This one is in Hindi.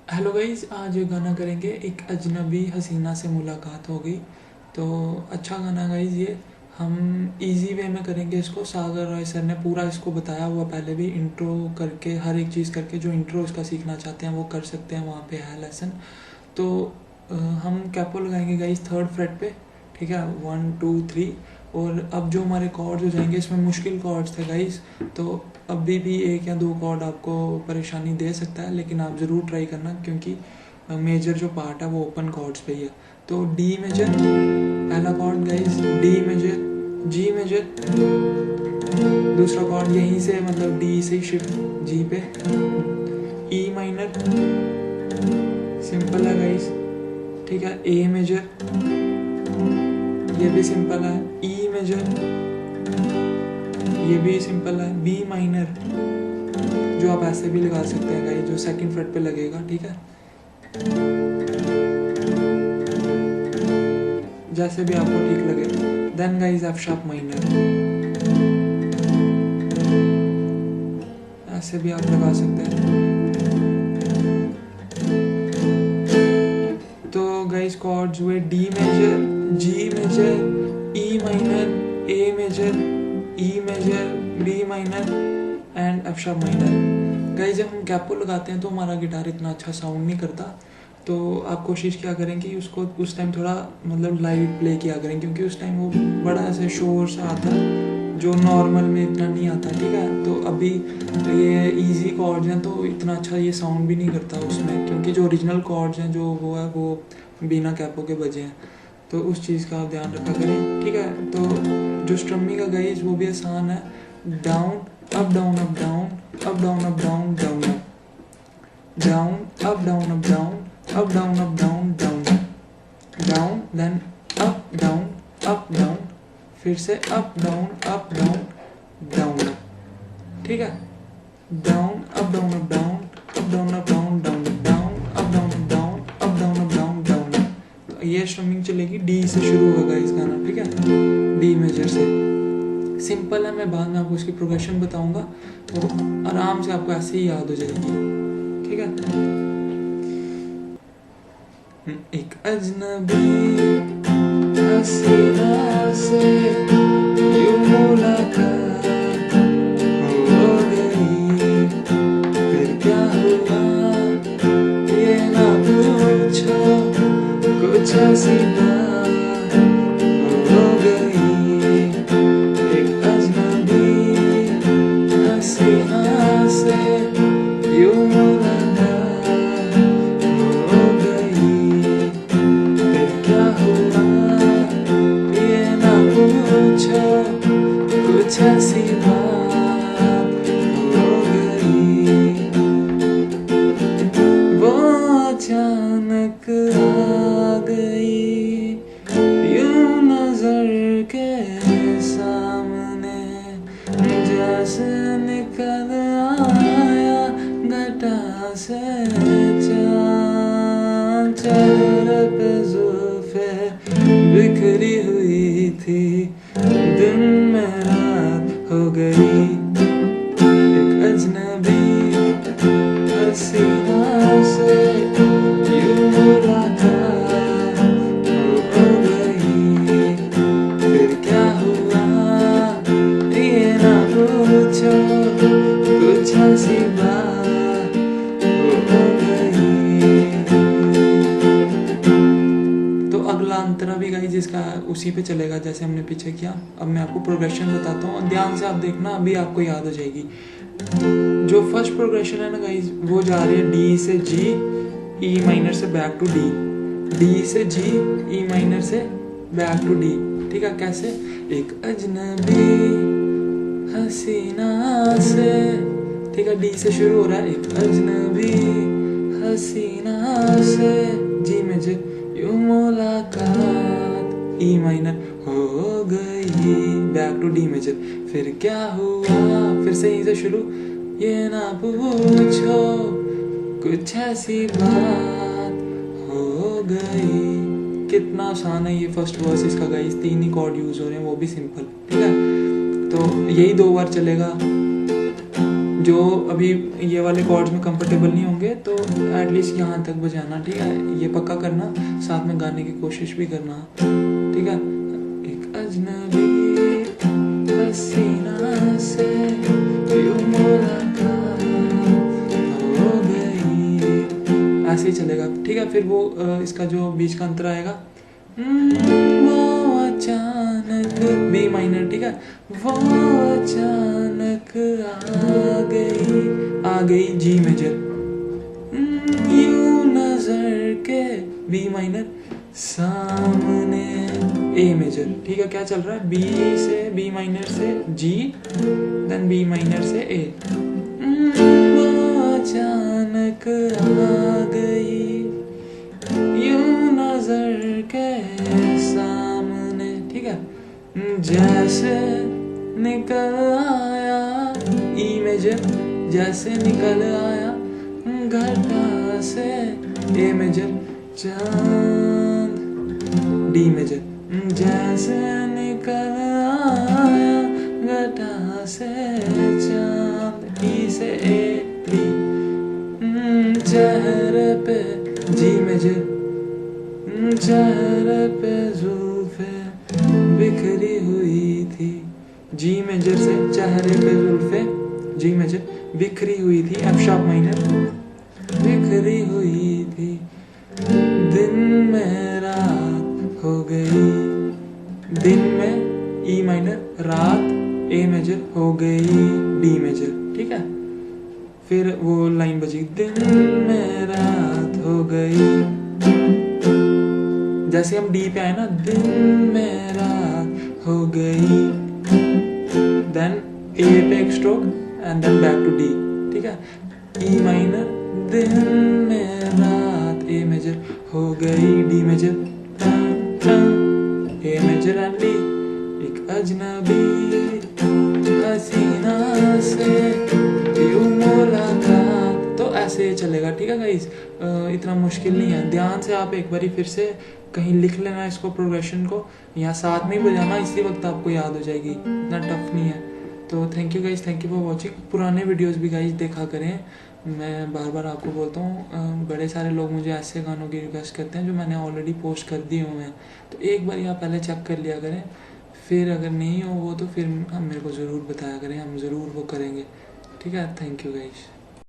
हेलो गाइस, आज ये गाना करेंगे। एक अजनबी हसीना से मुलाकात हो गई। तो अच्छा गाना गाइस ये। हम इजी वे में करेंगे इसको। सागर रॉय सर ने पूरा इसको बताया हुआ पहले भी, इंट्रो करके हर एक चीज़ करके। जो इंट्रो इसका सीखना चाहते हैं वो कर सकते हैं, वहाँ पे है लेसन। तो हम कैपो लगाएंगे गाइस थर्ड फ्रेट पे। ठीक है, 1 2 3। और अब जो हमारे कॉर्ड्स हो जाएंगे, इसमें मुश्किल कॉर्ड्स थे गाइस, तो अभी भी 1 या 2 कॉर्ड आपको परेशानी दे सकता है, लेकिन आप ज़रूर ट्राई करना, क्योंकि मेजर जो पार्ट है वो ओपन कॉर्ड्स पे ही है। तो डी मेजर पहला chord guys, D major, G major दूसरा कॉर्ड, यहीं से मतलब डी से शिफ्ट जी पे, ई माइनर सिंपल है गाइस। ठीक है, ए मेजर ये भी सिंपल है, ई मेजर ये भी सिंपल है, बी माइनर जो आप ऐसे भी लगा सकते हैं गाइस, जो सेकंड फ्रेट पे लगेगा। ठीक है, जैसे भी आपको ठीक लगे। Then guys F sharp minor, ऐसे भी आप लगा सकते हैं। तो गाइस कॉर्ड्स हुए D major, G major, E minor, A major, E major, B minor and F sharp minor. Guys जब हम कैपो लगाते हैं तो हमारा गिटार इतना अच्छा साउंड नहीं करता, तो आप कोशिश क्या करें कि उसको उस टाइम थोड़ा मतलब लाइट प्ले किया करें, क्योंकि उस टाइम वो बड़ा ऐसे शोर सा आता है जो नॉर्मल में इतना नहीं आता। ठीक है, तो अभी ये इजी कॉर्ड्स हैं तो इतना अच्छा ये साउंड भी नहीं करता उसमें, क्योंकि जो ओरिजिनल कॉर्ड्स हैं जो वो है वो बिना कैपो के बजे हैं। तो उस चीज़ का आप ध्यान रखा करें। ठीक है, तो जो स्ट्रमिंग का गाइस वो भी आसान है। Down up down up down, up down up down down up, down up down up down, up down up down down down, then up down, फिर से अप डाउन डाउन अप। ठीक है, down up down up down, up down up down down down, up down up down, up down up down down up. तो ये स्ट्रमिंग चलेगी, डी से शुरू होगा इस गाना। ठीक है, डी मेजर से सिंपल है। मैं बाद में आपको इसकी प्रोग्रेशन बताऊंगा, तो आराम से आपको ऐसे ही याद हो जाएगी। ठीक है, एक अजनबी हसीना से यूं मुलाकात हो गई, फिर क्या हुआ ये ना पूछो, कुछ ऐसी बात हो गई। एक अजनबी हसीना से यूं मुलाकात हो गई, फिर क्या हुआ ये ना पूछो, कुछ ऐसी बात हो गई। वो अचानक आ गई यूं नजर के सामने, जैसे निकल आया घटा से चाँद। चेहरे पे जुल्फे बिखरी हुई थी, दिन में रात हो गई। एक अजनबी हसीना से यूं मुलाकात हो गई, फिर क्या हुआ ये ना पूछो, कुछ ऐसी बात हो गई। तो अगला अंतरा भी गाइस जिसका उसी पे चलेगा जैसे हमने पीछे किया। अब मैं आपको प्रोग्रेशन बताता हूँ, ध्यान से आप देखना, अभी आपको याद हो जाएगी। जो फर्स्ट प्रोग्रेशन है ना गाइस, वो जा रही है डी से जी, ई माइनर से बैक टू डी, डी से जी, ई माइनर से बैक टू डी। ठीक है, कैसे? एक अजनबी हसीना से, ठीक है, डी से शुरू हो रहा है। एक अजनबी हसीना से, जी मेजर, यूं मुलाकात, ई माइनर हो गई, बैक टू डी मेजर, फिर क्या हुआ, फिर से यहीं से शुरू, ये ना पूछो, कुछ ऐसी बात हो गई। कितना आसान है ये फर्स्ट वर्स इसका गाइस, 3 ही कॉर्ड यूज हो रहे हैं, वो भी सिंपल। ठीक है, तो यही 2 बार चलेगा। जो अभी ये वाले कॉर्ड्स में कंफर्टेबल नहीं होंगे तो एटलीस्ट यहाँ तक बजाना, ठीक है, ये पक्का करना, साथ में गाने की कोशिश भी करना, ठीक है। एक अजनबी हसीना से यूं मुलाकात हो गई, ऐसे ही चलेगा, ठीक है। फिर वो इसका जो बीच का अंतर आएगा, वो अचानक बी माइनर, ठीक है, वो अचानक आ गई जी मेजर, यूं नजर के बी माइनर सामने ए मेजर, ठीक है। क्या चल रहा है, बी से बी माइनर से जी, देन बी माइनर से ए, वो अचानक आ गई यूं नजर के सामने, ठीक है। जैसे निकल आया ई मेजर, जैसे निकल आया घटा से ए मेजर चांद डी मेजर, जैसे निकल आया घटा से चांद ई से ए डी, चेहरे पे जी मेजर, चेहरे पे जुल्फे बिखरी हुई थी, जी मेजर से चेहरे पे जुल्फे जी मेजर बिखरी हुई थी, एफ शार्प माइनर, बिखरी हुई थी, दिन में रात हो गई, दिन में ई माइनर, रात ए मेजर हो गई डी मेजर, ठीक है। फिर वो लाइन बजी, दिन में रात हो गई, जैसे हम डी पे आए ना, दिन में रात हो गई, देन ए पे एक stroke and then back to D, ठीक है। ई माइनर, दिन में रात ए मेजर हो गई D major, A major and D, एक अजनबी हसीना से यूं मुलाकात, तो ऐसे चलेगा, ठीक है गाइस। इतना मुश्किल नहीं है, ध्यान से आप एक बारी फिर से कहीं लिख लेना इसको, प्रोग्रेशन को, या साथ में ही बजाना, इसी वक्त आपको याद हो जाएगी, इतना टफ नहीं है। तो thank you guys, thank you for watching. पुराने वीडियोस भी गाइस देखा करें, मैं बार बार आपको बोलता हूँ, बड़े सारे लोग मुझे ऐसे गानों की रिक्वेस्ट करते हैं जो मैंने ऑलरेडी पोस्ट कर दिए हुए हैं, तो एक बार आप पहले चेक कर लिया करें, फिर अगर नहीं हो वो तो फिर हम मेरे को ज़रूर बताया करें, हम ज़रूर वो करेंगे, ठीक है। Thank you guys.